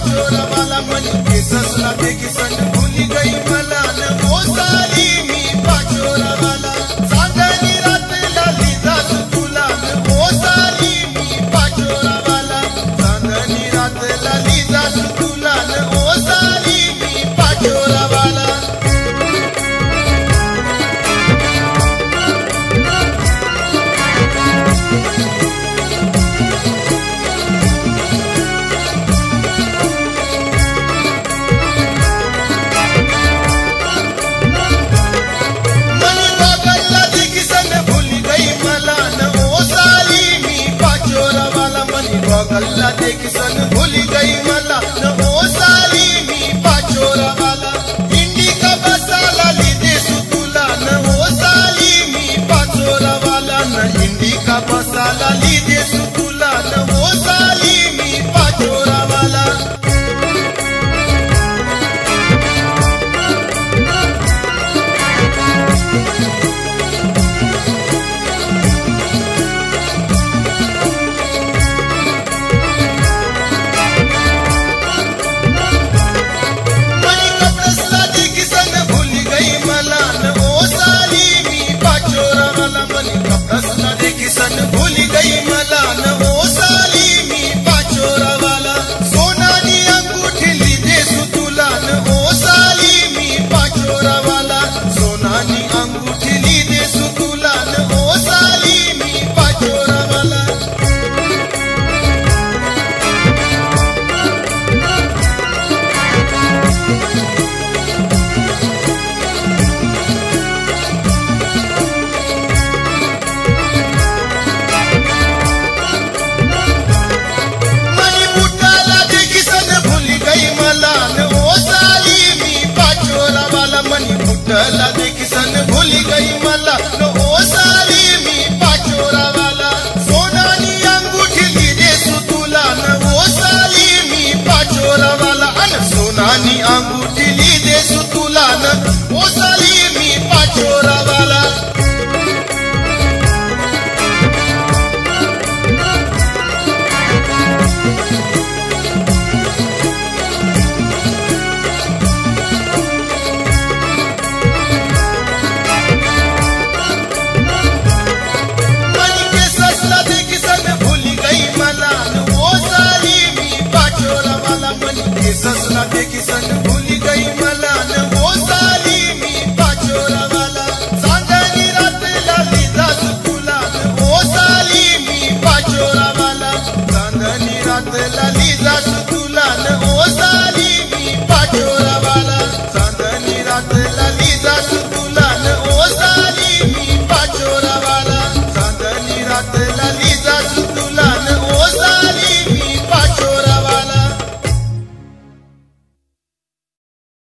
पाचोरा वाला मन केससला देखी सन भूली गई मला न ओ साली मी पाचोरा वाला चांदणी रातला लिहिलास तुला न ओ साली मी पाचोरा वाला चांदणी रातला लिहिलास तुला न ओ साली मी पाचोरा वाला गल्ला देखी सन भूली गई मला न ओ साली मी पाचोरा वाला इंडी का बसाला लीदे सुतुला न ओ साली मी पाचोरा वाला न इंडी का बसाला लीदे सुतुला न ओ साली मी पाचोरा वाला देखी सन भूली गई मला न ओ साली मी पाचोरा वाला सोनानी अंगूठी लीदे सुतुला न ओ साली मी पाचोरा वाला सोनानी अंगूठी लीदे सुतुला न ओ साली मी पाचोरा वाला ला देखी सन भूली गई मला न ओ साली मी पाचोरा वाला सोनानी अंगूठी लीदे सुतुला न ओ साली मी पाचोरा वाला अन सोनानी अंगूठी लीदे सुतुला न ओ साली मी पाचोरा वाला ससला देखी सन भूली गई मला न ओ साली मी पाचोरा वाला चांदणी रातला लिहिलास तुला न ओ साली मी पाचोरा वाला चांदणी रातला